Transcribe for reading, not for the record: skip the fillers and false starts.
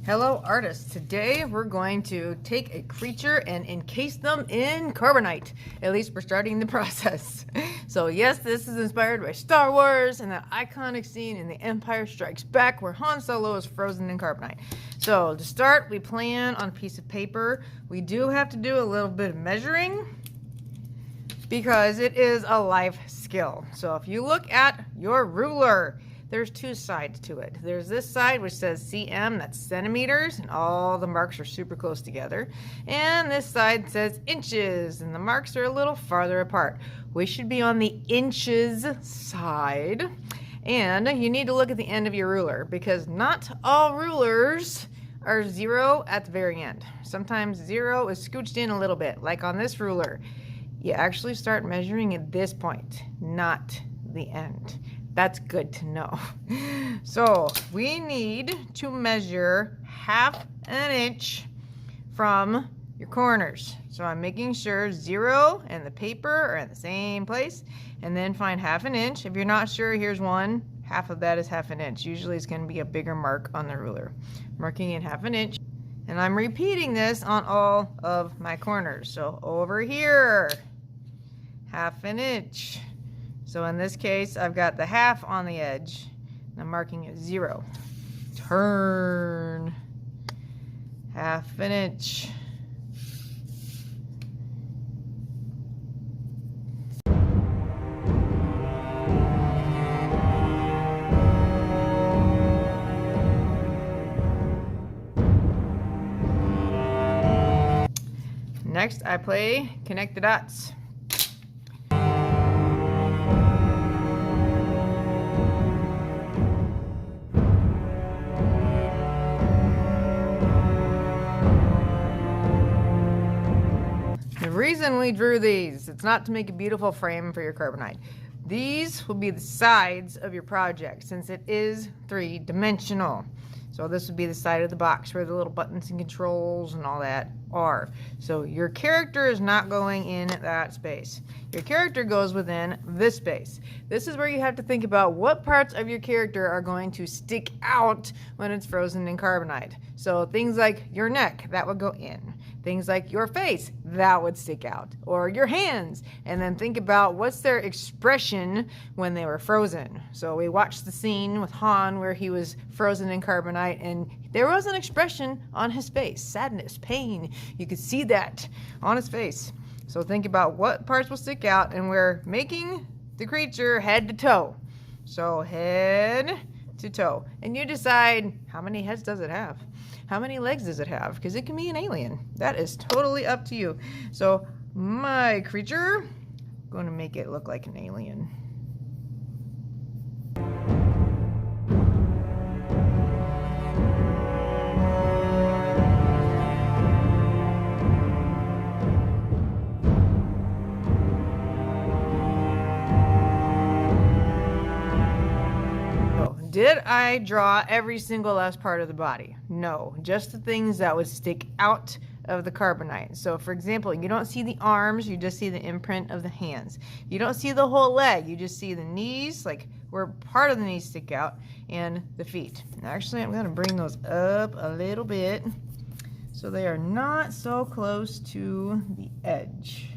Hello artists, today we're going to take a creature and encase them in Carbonite. At least we're starting the process. So yes, this is inspired by Star Wars and that iconic scene in The Empire Strikes Back where Han Solo is frozen in Carbonite. So to start, we plan on a piece of paper. We do have to do a little bit of measuring because it is a life skill. So if you look at your ruler, there's two sides to it. There's this side which says cm, that's centimeters, and all the marks are super close together. And this side says inches, and the marks are a little farther apart. We should be on the inches side. And you need to look at the end of your ruler because not all rulers are 0 at the very end. Sometimes 0 is scooched in a little bit, like on this ruler. You actually start measuring at this point, not the end. That's good to know. So we need to measure ½ inch from your corners. So I'm making sure 0 and the paper are in the same place, and then find ½ inch. If you're not sure, here's one. Half of that is ½ inch. Usually it's going to be a bigger mark on the ruler. Marking in ½ inch. And I'm repeating this on all of my corners. So over here, ½ inch. So in this case, I've got the half on the edge, and I'm marking it 0. Turn, ½ inch. Next, I play connect the dots. The reason we drew these, it's not to make a beautiful frame for your Carbonite. These will be the sides of your project since it is 3-dimensional. So this would be the side of the box where the little buttons and controls and all that are. So your character is not going in that space. Your character goes within this space. This is where you have to think about what parts of your character are going to stick out when it's frozen in Carbonite. So things like your neck, that would go in. Things like your face, that would stick out. Or your hands. And then think about what's their expression when they were frozen. So we watched the scene with Han where he was frozen in Carbonite and there was an expression on his face. Sadness, pain. You could see that on his face. So think about what parts will stick out, and we're making the creature head to toe. So head to toe. And you decide how many heads does it have? How many legs does it have? Because it can be an alien. That is totally up to you. So my creature, I'm going to make it look like an alien. Did I draw every single last part of the body? No, just the things that would stick out of the Carbonite. So for example, you don't see the arms, you just see the imprint of the hands. You don't see the whole leg, you just see the knees, like where part of the knees stick out, and the feet. Actually, I'm going to bring those up a little bit so they are not so close to the edge.